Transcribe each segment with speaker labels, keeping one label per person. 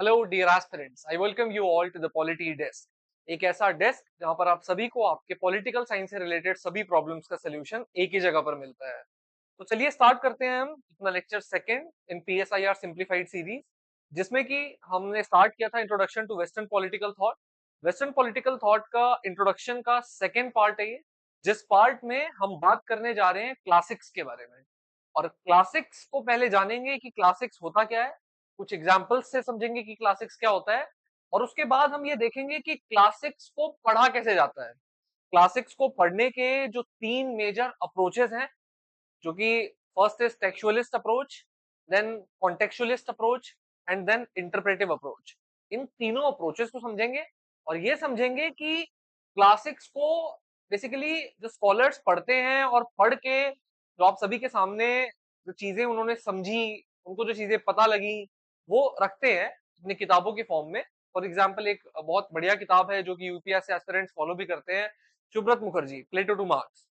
Speaker 1: Hello dear aspirants, I welcome you all to the polity desk. एक ऐसा desk जहां पर आप सभी को आपके पॉलिटिकल साइंस से रिलेटेड सभी प्रॉब्लम्स का सलूशन एक ही जगह पर मिलता है। तो चलिए स्टार्ट करते हैं हम अपना lecture second in PSIR simplified series, जिसमें कि हमने स्टार्ट किया था introduction to western political thought. Western political thought का इंट्रोडक्शन का सेकंड पार्ट है ये, जिस पार्ट में हम बात करने जा रहे हैं क्लासिक्स के बारे में। और क्लासिक्स को पहले जानेंगे कि क्लासिक्स होता क्या है, कुछ एग्जाम्पल्स से समझेंगे कि क्लासिक्स क्या होता है, और उसके बाद हम ये देखेंगे कि क्लासिक्स को पढ़ा कैसे जाता है। क्लासिक्स को पढ़ने के जो तीन मेजर अप्रोचेस हैं, जो कि first is textualist approach, then contextualist approach and then interpretive approach. इन तीनों अप्रोचेस को समझेंगे और ये समझेंगे कि क्लासिक्स को बेसिकली जो स्कॉलर्स पढ़ते हैं और पढ़ के जो आप सभी के सामने जो चीजें उन्होंने समझी, उनको जो चीजें पता लगी, वो रखते हैं अपनी किताबों के फॉर्म में। फॉर एग्जाम्पल एक बहुत बढ़िया किताब है जो कि यूपीएससी एस्पिरेंट्स फॉलो भी करते हैं, सुब्रत मुखर्जी, प्लेटो टू मार्क्स।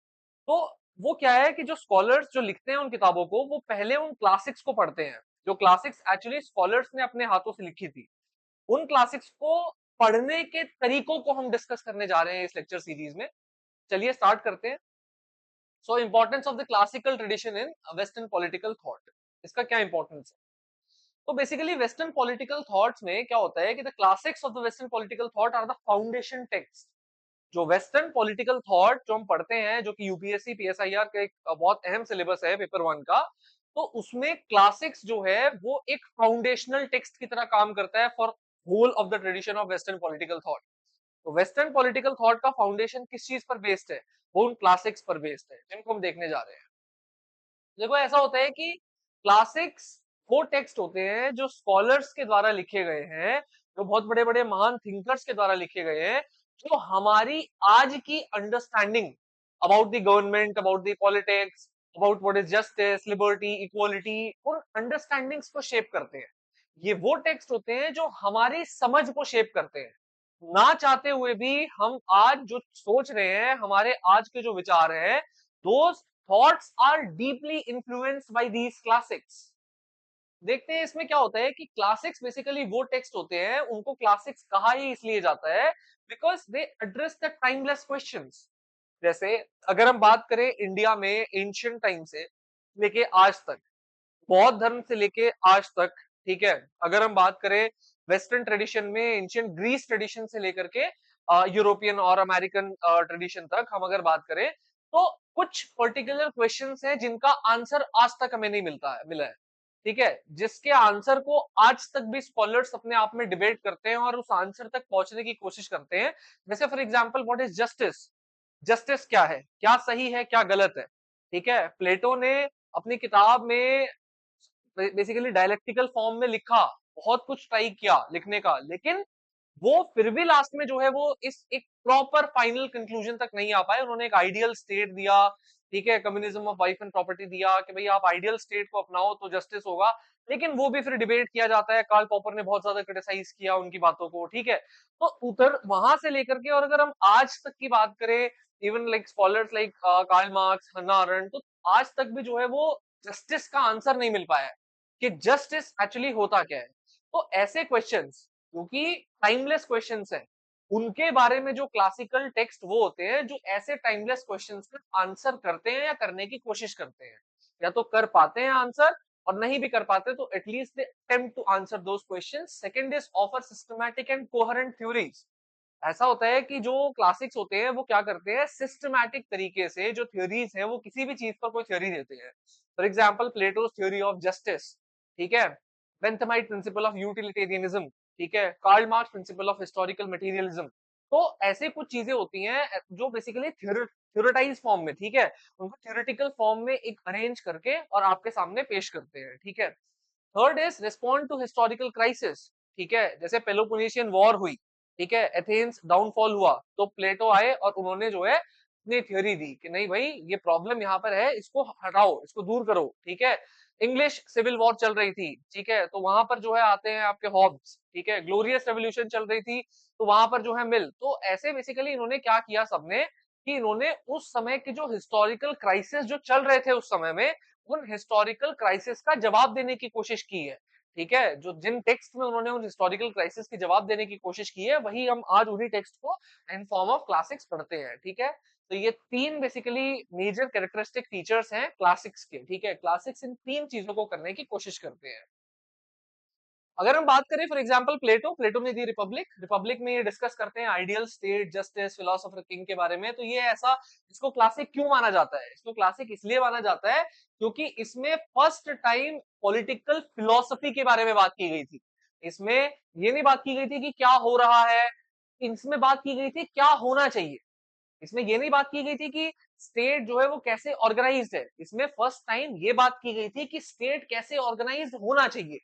Speaker 1: तो वो क्या है कि जो स्कॉलर्स जो लिखते हैं उन किताबों को, वो पहले उन क्लासिक्स को पढ़ते हैं, जो क्लासिक्स एक्चुअली स्कॉलर्स ने अपने हाथों से लिखी थी। उन क्लासिक्स को पढ़ने के तरीकों को हम डिस्कस करने जा रहे हैं इस लेक्चर सीरीज में। चलिए स्टार्ट करते हैं। So importance of the classical tradition in western political thought, इसका क्या इंपॉर्टेंस है? तो बेसिकली वेस्टर्न पॉलिटिकल थॉट्स में क्या होता है कि the classics of the western political thought are the foundation text. जो वेस्टर्न पॉलिटिकल थॉट जो हम पढ़ते हैं, जो कि यूपीएससी पीएसआईआर का एक बहुत अहम सिलेबस है पेपर वन का, तो उसमें क्लासिक्स जो है वो एक फाउंडेशनल टेक्स्ट की तरह काम करता है for whole of the tradition of western political thought. तो वेस्टर्न पॉलिटिकल थॉट का फाउंडेशन किस चीज पर बेस्ड है? वो उन क्लासिक्स पर बेस्ड है जिनको हम देखने जा रहे हैं। देखो ऐसा होता है कि क्लासिक्स वो टेक्स्ट होते हैं जो स्कॉलर्स के द्वारा लिखे गए हैं, जो बहुत बड़े बड़े महान थिंकर्स के द्वारा लिखे गए हैं, जो हमारी आज की understanding about the government, about the politics, about what is justice, liberty, equality, उन अंडरस्टैंडिंग्स को शेप करते हैं। ये वो टेक्स्ट होते हैं जो हमारी समझ को शेप करते हैं। ना चाहते हुए भी हम आज जो सोच रहे हैं, हमारे आज के जो विचार हैं, those thoughts are deeply influenced by these classics. देखते हैं इसमें क्या होता है कि क्लासिक्स बेसिकली वो टेक्स्ट होते हैं, उनको क्लासिक्स कहा ही इसलिए जाता है because they address the timeless questions. जैसे अगर हम बात करें इंडिया में एंशियंट टाइम से लेके आज तक, बौद्ध धर्म से लेके आज तक, ठीक है, अगर हम बात करें वेस्टर्न ट्रेडिशन में एंशियंट ग्रीस ट्रेडिशन से लेकर के यूरोपियन और अमेरिकन ट्रेडिशन तक हम अगर बात करें, तो कुछ पर्टिकुलर क्वेश्चंस हैं जिनका आंसर आज तक हमें नहीं मिला है, ठीक है, जिसके आंसर को आज तक भी स्कॉलर्स अपने आप में डिबेट करते हैं और उस आंसर तक पहुंचने की कोशिश करते हैं। जैसे for example what is justice? Justice क्या है, क्या सही है, क्या गलत है? ठीक है, प्लेटो ने अपनी किताब में बेसिकली डायलेक्टिकल फॉर्म में लिखा, बहुत कुछ ट्राई किया लिखने का, लेकिन वो फिर भी लास्ट में जो है वो इस एक प्रॉपर फाइनल कंक्लूजन तक नहीं आ पाए। उन्होंने एक आइडियल स्टेट दिया, ठीक है, communism of wife and property दिया कि भाई आप आइडियल स्टेट को अपनाओ तो जस्टिस होगा, लेकिन वो भी फिर डिबेट किया जाता है। कार्ल पॉपर ने बहुत ज्यादा क्रिटिसाइज किया उनकी बातों को, ठीक है। तो उधर वहां से लेकर के, और अगर हम आज तक की बात करें, even like scholars like Karl Marx, Hannah Arendt, तो आज तक भी जो है वो जस्टिस का आंसर नहीं मिल पाया है कि जस्टिस एक्चुअली होता क्या है। तो ऐसे क्वेश्चंस क्योंकि टाइमलेस क्वेश्चंस हैं, उनके बारे में जो क्लासिकल टेक्स्ट वो होते हैं जो ऐसे टाइमलेस क्वेश्चंस का आंसर करते हैं या करने की कोशिश करते हैं। या तो कर पाते हैं आंसर, और नहीं भी कर पाते तो at least they attempt to answer those questions. Second is offer systematic and coherent theories. ऐसा होता है कि जो क्लासिक्स होते हैं वो क्या करते हैं, सिस्टमैटिक तरीके से जो थ्योरीज है, वो किसी भी चीज पर कोई थ्योरी देते हैं। For example Plato's theory of justice, ठीक है, बेंथमाइट प्रिंसिपल ऑफ यूटिलिटेरियनिज्म, ठीक है, Karl Marx principle of historical materialism. तो ऐसे कुछ चीजें होती हैं जो बेसिकली थ्योरेटाइज फॉर्म में, ठीक है, उनको थ्योरेटिकल फॉर्म में एक अरेंज करके और आपके सामने पेश करते हैं, ठीक है। Third is respond to historical crisis, ठीक है, जैसे पेलोपोनेशियन वॉर हुई, ठीक है, एथेंस डाउनफॉल हुआ, तो प्लेटो आए और उन्होंने जो है अपनी थ्योरी दी कि नहीं भाई ये प्रॉब्लम यहाँ पर है, इसको हटाओ, इसको दूर करो, ठीक है। इंग्लिश सिविल वॉर चल रही थी, ठीक है, तो वहां पर जो है आते हैं आपके हॉब्स, ठीक है, ग्लोरियस रेवोल्यूशन चल रही थी, तो वहां पर जो है मिल। तो ऐसे बेसिकली इन्होंने क्या किया सबने, कि इन्होंने उस समय के जो हिस्टोरिकल क्राइसिस जो चल रहे थे उस समय में, उन हिस्टोरिकल क्राइसिस का जवाब देने की कोशिश की है। ठीक है, जो जिन टेक्स्ट में उन्होंने उन हिस्टोरिकल क्राइसिस की जवाब देने की कोशिश की है, वही हम आज उन्हीं टेक्स्ट को इन फॉर्म ऑफ क्लासिक्स पढ़ते हैं। ठीक है, तो ये तीन बेसिकली मेजर कैरेक्टरिस्टिक फीचर्स हैं क्लासिक्स के। ठीक है, क्लासिक्स इन तीन चीजों को करने की कोशिश करते हैं। अगर हम बात करें फॉर एग्जांपल प्लेटो, प्लेटो ने दी रिपब्लिक, रिपब्लिक में ये डिस्कस करते हैं ideal state, justice, philosopher king के बारे में। तो ये ऐसा, इसको क्लासिक क्यों माना जाता है? इसको क्लासिक इसलिए माना जाता है क्योंकि इसमें फर्स्ट टाइम पॉलिटिकल फिलोसफी के बारे में बात की गई थी। इसमें ये नहीं बात की गई थी कि क्या हो रहा है, इसमें बात की गई थी क्या होना चाहिए। इसमें ये नहीं बात की गई थी कि स्टेट जो है वो कैसे ऑर्गेनाइज्ड है। इसमें फर्स्ट टाइम ये बात की गई थी कि स्टेट कैसे ऑर्गेनाइज्ड होना चाहिए।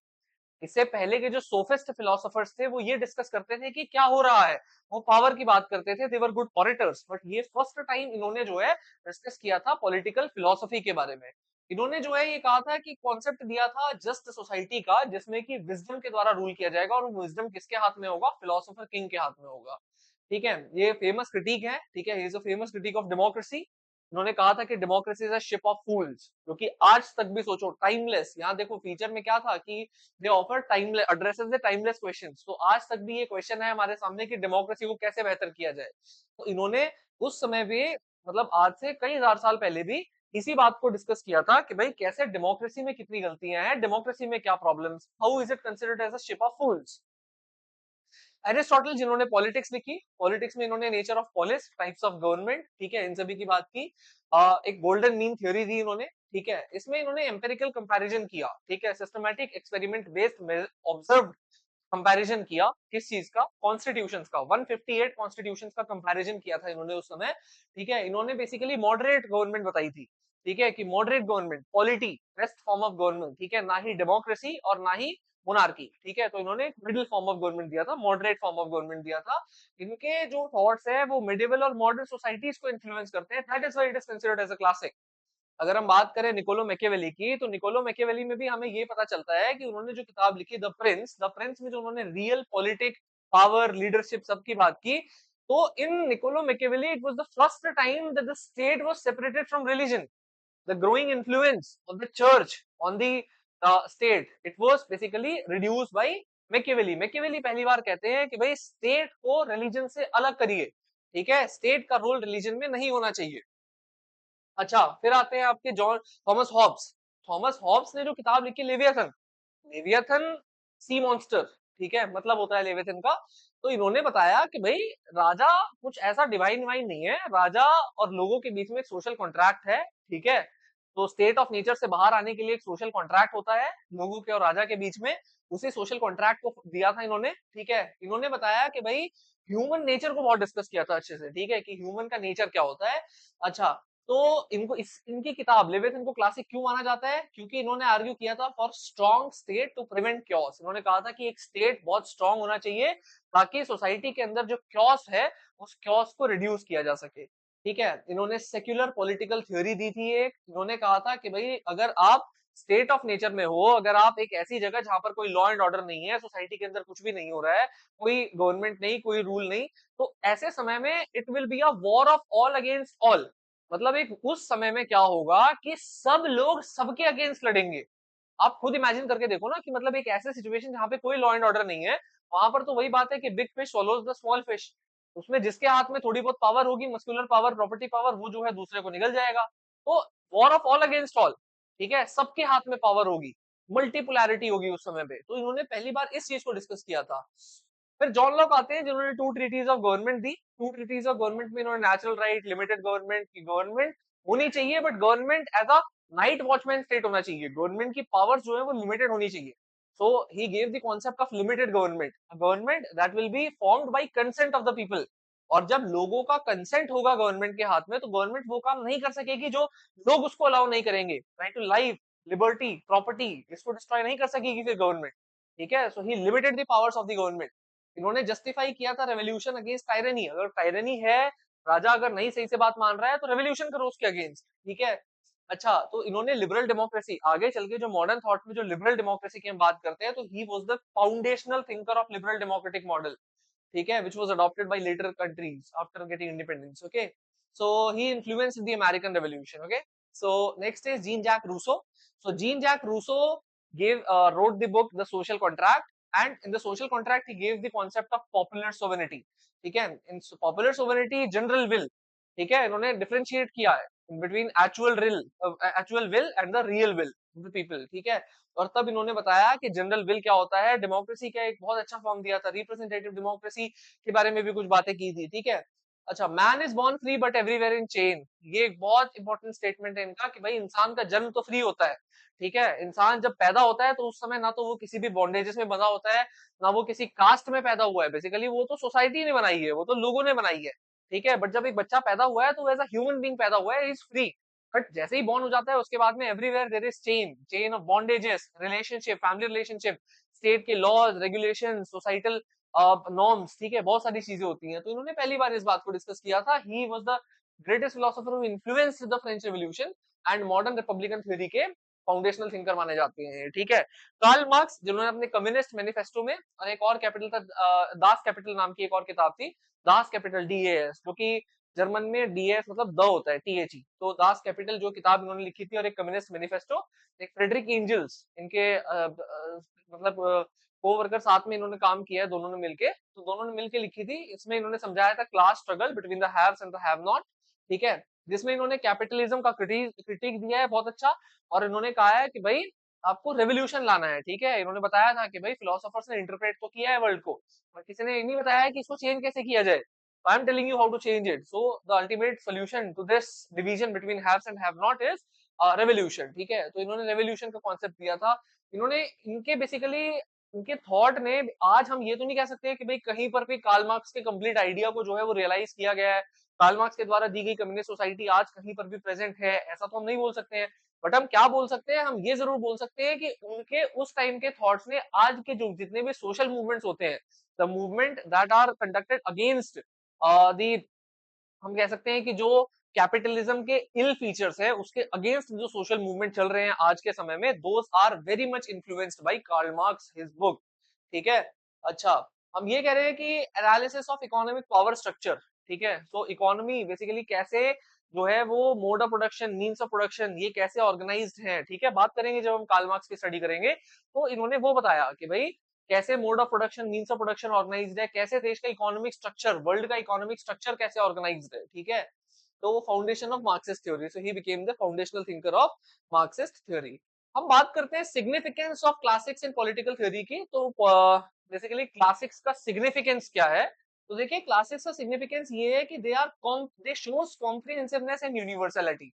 Speaker 1: इससे पहले के जो सोफिस्ट फिलोसोफर्स थे वो ये डिस्कस करते थे कि क्या हो रहा है, वो पावर की बात करते थे, दे वर गुड ऑरेटर्स। बट ये फर्स्ट टाइम इन्होंने जो है डिस्कस किया था पॉलिटिकल फिलोसफी के बारे में। इन्होंने जो है ये कहा था कि कॉन्सेप्ट दिया था जस्ट सोसाइटी का, जिसमें कि विजडम के द्वारा रूल किया जाएगा, और विजडम किसके हाथ में होगा? फिलोसोफर किंग के हाथ में होगा। ठीक है, ये फेमस क्रिटिक है। ठीक है, ये फेमस क्रिटिक ऑफ डेमोक्रेसी। उन्होंने कहा था कि democracy is a ship of fools, क्योंकि आज तक भी सोचो टाइमलेस, यहाँ देखो फीचर में क्या था कि दे offer timeless addresses the timeless questions. तो आज तक भी ये क्वेश्चन है हमारे सामने कि डेमोक्रेसी को कैसे बेहतर किया जाए। तो इन्होंने उस समय भी, मतलब आज से कई हजार साल पहले भी, इसी बात को डिस्कस किया था कि भाई कैसे डेमोक्रेसी में कितनी गलतियां हैं, डेमोक्रेसी में क्या problems, how is it considered as a ship of fools. Aristotle जिन्होंने पॉलिटिक्स लिखी, पॉलिटिक्स में इन्होंने nature of polis, types of government, ठीक है, इन सभी की बात की। एक गोल्डन मीन थ्योरी दी इन्होंने। ठीक है, इसमें इन्होंने एम्पिरिकल कंपैरिजन किया। ठीक है, systematic experiment based observed comparison किया। किस चीज का? कॉन्स्टिट्यूशंस का। 158 कॉन्स्टिट्यूशंस का कंपैरिजन किया था इन्होंने उस समय। ठीक है, इन्होंने बेसिकली मॉडरेट गवर्नमेंट बताई थी। ठीक है, कि moderate government, polity, best form of government. ठीक है, ना ही डेमोक्रेसी और ना ही मोनार्की। ठीक है, तो इन्होंने मिडिल फॉर्म ऑफ गवर्नमेंट दिया था, मॉडरेट फॉर्म ऑफ गवर्नमेंट दिया था। इनके जो थॉट्स है वो मिडिवल और मॉडर्न सोसाइटीज को इन्फ्लुएंस करते हैं। That is why it is considered as a classic. अगर हम बात करें निकोलो मैकियावेली की, तो निकोलो मैकियावेली में भी हमें ये पता चलता है कि उन्होंने जो किताब लिखी द प्रिंस में जो उन्होंने रियल पॉलिटिक, पावर, लीडरशिप सबकी बात की। तो in Niccolo Machiavelli it was the first time that the state was separated from religion. The growing influence of the church on the state, it was basically reduced by Machiavelli। Machiavelli पहली बार कहते हैं कि भाई state को religion से अलग करिए। ठीक है, स्टेट का रोल रिलीजन में नहीं होना चाहिए। अच्छा, फिर आते हैं आपके John Thomas Hobbes. Thomas Hobbes ने जो किताब लिखी लेवियथन, लेवियथन सी मॉन्स्टर, ठीक है, मतलब होता है लेवियथन का। तो इन्होंने बताया कि भाई राजा कुछ ऐसा डिवाइन डिवाइन नहीं है, राजा और लोगों के बीच में एक सोशल कॉन्ट्रैक्ट है। ठीक है, तो स्टेट ऑफ नेचर से बाहर आने के लिए एक सोशल कॉन्ट्रैक्ट होता है लोगों के और राजा के बीच में। उसी सोशल कॉन्ट्रैक्ट को दिया था इन्होंने। ठीक है, इन्होंने बताया कि भाई ह्यूमन नेचर को बहुत डिस्कस किया था अच्छे से। ठीक है, कि ह्यूमन का नेचर क्या होता है। अच्छा, तो इनको इनकी किताब लेविथिन को क्लासिक क्यों माना जाता है? क्योंकि इन्होंने आर्ग्यू किया था for strong state to prevent chaos. इन्होंने कहा था कि एक स्टेट बहुत स्ट्रॉन्ग होना चाहिए ताकि सोसाइटी के अंदर जो क्योस है उस क्योस को रिड्यूस किया जा सके। ठीक है, इन्होंने सेक्युलर पॉलिटिकल थ्योरी दी थी एक। इन्होंने कहा था कि भाई अगर आप स्टेट ऑफ नेचर में हो, अगर आप एक ऐसी जगह जहां पर कोई लॉ एंड ऑर्डर नहीं है, सोसाइटी के अंदर कुछ भी नहीं हो रहा है, कोई गवर्नमेंट नहीं, कोई रूल नहीं, तो ऐसे समय में it will be a war of all against all. मतलब एक उस समय में क्या होगा कि सब लोग सबके अगेंस्ट लड़ेंगे। आप खुद इमेजिन करके देखो ना कि मतलब एक ऐसे सिचुएशन जहां पे कोई लॉ एंड ऑर्डर नहीं है, वहां पर तो वही बात है कि big fish swallows the small fish. उसमें जिसके हाथ में थोड़ी बहुत पावर होगी, मस्कुलर पावर, प्रॉपर्टी पावर, वो जो है दूसरे को निगल जाएगा। तो war of all against all. ठीक है, सबके हाथ में पावर होगी, मल्टीपुलैरिटी होगी उस समय पे। तो इन्होंने पहली बार इस चीज को डिस्कस किया था। फिर जॉन लॉक आते हैं जिन्होंने टू ट्रीटीज ऑफ गवर्नमेंट दी। टू ट्रीटीज ऑफ गवर्नमेंट में इन्होंने नेचुरल राइट, लिमिटेड गवर्नमेंट की गवर्नमेंट होनी चाहिए, but government as a night watchman state होना चाहिए। गवर्नमेंट की पावर्स जो है वो लिमिटेड होनी चाहिए। So he gave the concept of limited government, government that will be formed by consent of the people. और जब लोगों का कंसेंट होगा गवर्नमेंट के हाथ में, तो गवर्नमेंट वो काम नहीं कर सकेगी जो लोग उसको अलाउ नहीं करेंगे। Right to life, liberty, property, इसको डिस्ट्रॉय नहीं कर सकेगी फिर गवर्नमेंट। ठीक है, so he limited the powers of the government. इन्होंने जस्टिफाई किया था रेवोल्यूशन अगेंस्ट टायरनी। अगर टायरनी है, राजा अगर नहीं सही से बात मान रहा है, तो रेवोल्यूशन करो उसके अगेंस्ट। ठीक है, अच्छा, तो इन्होंने लिबरल डेमोक्रेसी, आगे चल के जो मॉडर्न थॉट में जो लिबरल डेमोक्रेसी की हम बात करते हैं, तो he was the foundational thinker of liberal democratic model. ठीक है, which was adopted by later countries after getting independence। okay, so he influenced the American Revolution। okay, so next is Jean Jacques Rousseau। so Jean Jacques Rousseau gave wrote the book The Social Contract, and in the Social Contract he gave the concept of popular sovereignty. ठीक है, in popular sovereignty general will, ठीक है, इन्होंने differentiate किया है between actual will and the real will of the people, ठीक है। और तब इन्होंने बताया कि जनरल विल क्या होता है, डेमोक्रेसी का एक बहुत अच्छा फॉर्म दिया था, रिप्रेजेंटेटिव डेमोक्रेसी के बारे में भी कुछ बातें की थी, ठीक है। अच्छा, man is born free but everywhere in chain, ये एक बहुत इंपॉर्टेंट स्टेटमेंट है इनका कि भाई इंसान का जन्म तो फ्री होता है, ठीक है। इंसान जब पैदा होता है तो उस समय ना तो वो किसी भी बॉन्डेजेस में बंधा होता है, ना वो किसी कास्ट में पैदा हुआ है, बेसिकली वो तो सोसाइटी ने बनाई है, वो तो लोगों ने बनाई है, ठीक है। बट जब एक बच्चा पैदा हुआ है तो एज अ ह्यूमन बीइंग पैदा हुआ है, इज फ्री। बट जैसे ही बॉर्न हो जाता है उसके बाद में everywhere there is chain of bondages, relationship, family relationship, state के लॉज, रेगुलेशन, सोसाइटल नॉर्म्स, ठीक है, बहुत सारी चीजें होती हैं। तो इन्होंने पहली बार इस बात को डिस्कस किया था। He was the greatest philosopher who influenced the French revolution and modern Republican theory के फाउंडेशनल थिंकर माने जाते हैं, ठीक है। कार्ल मार्क्स, जिन्होंने अपने कम्युनिस्ट मैनिफेस्टो में, और एक और कैपिटल था, दास कैपिटल नाम की एक और किताब थी, दास कैपिटल डीएएस, जो कि जर्मन में डीएस मतलब द होता है, टीएचई, तो दास कैपिटल जो किताब इन्होंने लिखी थी, और एक कम्युनिस्ट मैनिफेस्टो, एक फ्रेडरिक एंजल्स, इनके मतलब को वर्कर साथ में इन्होंने काम किया है, दोनों ने मिलके, तो दोनों ने मिलके लिखी थी। इसमें इन्होंने समझाया था class struggle between the haves and the have not, ठीक है, जिसमें इन्होंने कैपिटलिज्म का क्रिटिक दिया है बहुत अच्छा। और इन्होंने कहा है कि भाई आपको रेवोल्यूशन लाना है, ठीक है। इन्होंने बताया था कि भाई फिलोसोफर्स ने इंटरप्रेट तो किया है वर्ल्ड को, पर किसी ने ये नहीं बताया है कि इसको चेंज कैसे किया जाए। I am telling you how to change it. So the ultimate solution to this division between haves and have not is revolution, ठीक है। तो इन्होंने रेवोल्यूशन का कॉन्सेप्ट दिया था। इन्होंने इनके बेसिकली उनके थॉट ने, आज हम ये तो नहीं कह सकते कि भाई कहीं पर भी कार्ल मार्क्स के कंप्लीट आइडिया को जो है वो रियलाइज किया गया है, कार्ल मार्क्स के द्वारा दी गई कम्युनिस्ट सोसाइटी आज कहीं पर भी प्रेजेंट है, ऐसा तो हम नहीं बोल सकते हैं। बट हम क्या बोल सकते हैं, हम ये जरूर बोल सकते हैं कि उनके उस टाइम के थॉट्स ने आज के जो जितने भी सोशल मूवमेंट्स होते हैं, the movement that are conducted against the, हम कह सकते हैं कि जो कैपिटलिज्म के इल फीचर्स है उसके अगेंस्ट जो सोशल मूवमेंट चल रहे हैं आज के समय में, those are very much influenced by Karl Marx, his book, ठीक है। अच्छा, हम ये कह रहे हैं कि analysis of economic power structure, ठीक है। सो इकोनॉमी बेसिकली कैसे जो है वो mode of production, means of production, ये कैसे ऑर्गेनाइज्ड है, ठीक है। बात करेंगे जब हम कार्ल मार्क्स की स्टडी करेंगे, तो इन्होंने वो बताया कि भाई कैसे mode of production, means of production organized है, कैसे देश का इकोनॉमिक स्ट्रक्चर, वर्ल्ड का इकोनॉमिक स्ट्रक्चर कैसे ऑर्गेनाइज्ड है, ठीक है। तो वो foundation of Marxist theory, so he became the foundational thinker of Marxist theory. हम बात करते हैं significance of classics in political theory की। तो बेसिकली क्लासिक्स का सिग्निफिकेंस क्या है, तो देखिए क्लासिक्स का सिग्निफिकेंस ये है कि they shows comprehensiveness and universality.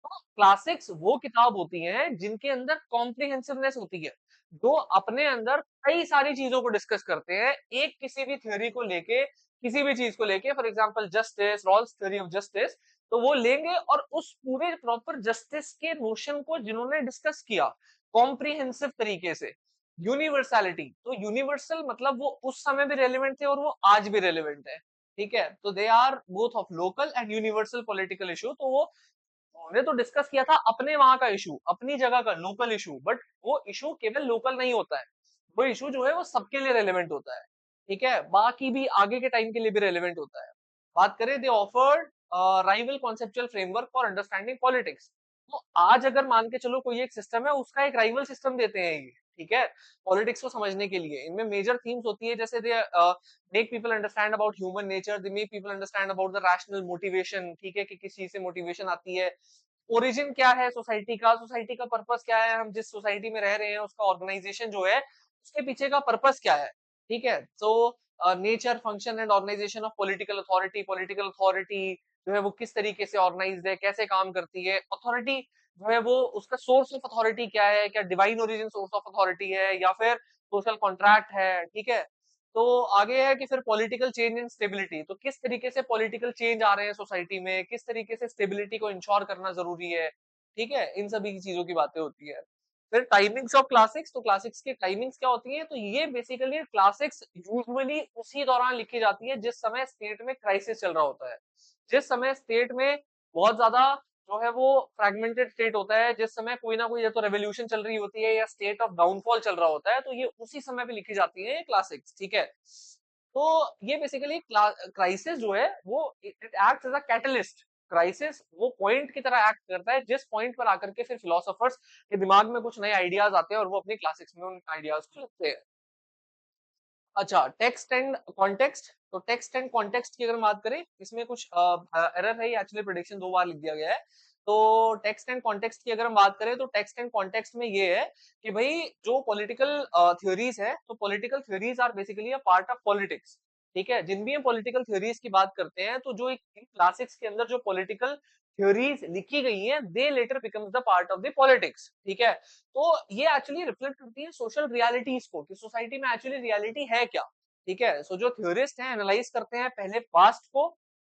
Speaker 1: Classics वो किताब होती हैं जिनके अंदर कॉम्प्रिहेंसिवनेस होती है, जो अपने अंदर कई सारी चीजों को डिस्कस करते हैं, एक किसी भी थ्योरी को लेके, किसी भी चीज को लेके, for example justice, Rawls theory of justice, तो वो लेंगे और उस पूरे प्रॉपर जस्टिस के नोशन को जिन्होंने डिस्कस किया कॉम्प्रिहेंसिव तरीके से। यूनिवर्सैलिटी, तो यूनिवर्सल मतलब वो उस समय भी रेलिवेंट थे और वो आज भी रेलिवेंट है, ठीक है। तो they are both of local and universal political issue. तो वो उन्होंने तो डिस्कस किया था अपने वहां का इशू, अपनी जगह का लोकल इशू, बट वो इशू केवल लोकल नहीं होता है, वो इशू जो है वो सबके लिए रेलेवेंट होता है, ठीक है, बाकी भी आगे के टाइम के लिए भी रेलेवेंट होता है। बात करें, they offered rival conceptual framework for understanding politics. तो आज अगर मान के चलो कोई एक सिस्टम है, उसका एक राइवल सिस्टम देते हैं ये, ठीक है, पॉलिटिक्स को समझने के लिए। इनमें मेजर थीम्स होती है, जैसे they make people understand about human nature, they make people understand about the rational motivation, ठीक है, कि किस चीज से मोटिवेशन आती है, ओरिजिन क्या है सोसाइटी का, सोसाइटी का पर्पस क्या है, हम जिस सोसाइटी में रह रहे हैं उसका ऑर्गेनाइजेशन जो है उसके पीछे का पर्पस क्या है, ठीक है। तो nature, function and organization of political authority, political authority जो है वो किस तरीके से ऑर्गेनाइज्ड है, कैसे काम करती है, अथॉरिटी जो है वो उसका सोर्स ऑफ अथॉरिटी क्या है, क्या divine origin source of authority है या फिर सोशल कॉन्ट्रैक्ट है, ठीक है। तो आगे है कि फिर पॉलिटिकल चेंज एंड स्टेबिलिटी, तो किस तरीके से पॉलिटिकल चेंज आ रहे हैं सोसाइटी में, किस तरीके से स्टेबिलिटी को इंश्योर करना जरूरी है, ठीक है, इन सभी की चीजों की बातें होती है। फिर टाइमिंग्स ऑफ क्लासिक्स, तो क्लासिक्स की टाइमिंग्स क्या होती है, तो ये बेसिकली क्लासिक्स यूजुअली उसी दौरान लिखी जाती है जिस समय स्टेट में क्राइसिस चल रहा होता है, जिस समय स्टेट में बहुत ज्यादा जो है वो फ्रैगमेंटेड स्टेट होता है, जिस समय कोई ना कोई या तो रेवोल्यूशन चल रही होती है या स्टेट ऑफ डाउनफॉल चल रहा होता है, तो ये उसी समय पे लिखी जाती है क्लासिक्स, ठीक है। तो ये बेसिकली क्राइसिस जो है वो it acts as a catalyst, crisis वो पॉइंट की तरह एक्ट करता है जिस पॉइंट पर आकर के फिर फिलोसोफर्स के दिमाग में कुछ नए आइडियाज आते हैं और वो अपनी क्लासिक्स में उन आइडियाज को लिखते हैं। अच्छा, टेक्स्ट एंड कॉन्टेक्स्ट। तो टेक्स्ट एंड कॉन्टेक्स्ट की अगर हम बात करें, इसमें कुछ एरर है, एक्चुअली प्रेडिक्शन 2 बार लिख दिया गया है। तो टेक्स्ट एंड कॉन्टेक्स्ट की अगर हम बात करें तो टेक्स्ट एंड कॉन्टेक्स्ट में ये है कि भाई जो पॉलिटिकल थ्योरीज है, तो political theories are basically a part of politics. ठीक है, जिन भी हम पॉलिटिकल थ्योरीज की बात करते हैं तो जो एक क्लासिक्स के अंदर जो पॉलिटिकल थ्योरीज लिखी गई हैं, दे letter becomes the part of the politics. ठीक है, तो ये एक्चुअली रिफ्लेक्ट करती है सोशल रियलिटीज को कि सोसाइटी में एक्चुअली रियलिटी है क्या। ठीक है, सो जो थ्योरिस्ट हैं एनालाइज करते हैं पहले पास्ट को,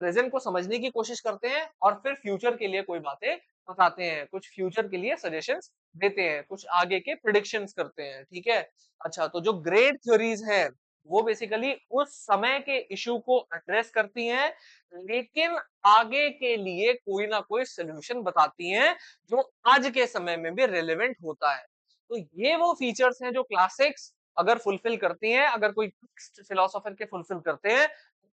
Speaker 1: प्रेजेंट को समझने की कोशिश करते हैं और फिर फ्यूचर के लिए कोई बातें बताते हैं, कुछ फ्यूचर के लिए सजेशंस देते हैं, कुछ आगे के प्रिडिक्शंस करते हैं। ठीक है, अच्छा, तो जो ग्रेट थ्योरीज हैं वो बेसिकली उस समय के इशू को एड्रेस करती हैं, लेकिन आगे के लिए कोई ना कोई सोल्यूशन बताती हैं जो आज के समय में भी रेलेवेंट होता है। तो ये वो फीचर्स हैं जो क्लासिक्स अगर फुलफिल करती हैं, अगर कोई फिलोसोफर के फुलफिल करते हैं,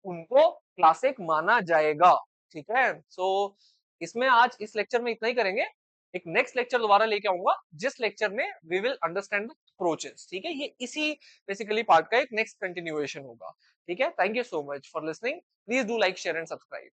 Speaker 1: उनको क्लासिक माना जाएगा। ठीक है, सो इसमें आज इस लेक्चर में इतना ही करेंगे। एक नेक्स्ट लेक्चर दोबारा लेके आऊंगा जिस लेक्चर में we will understand the approaches. ठीक है, ये इसी बेसिकली पार्ट का एक नेक्स्ट कंटिन्यूएशन होगा। ठीक है, thank you so much for listening. Please do like share and subscribe.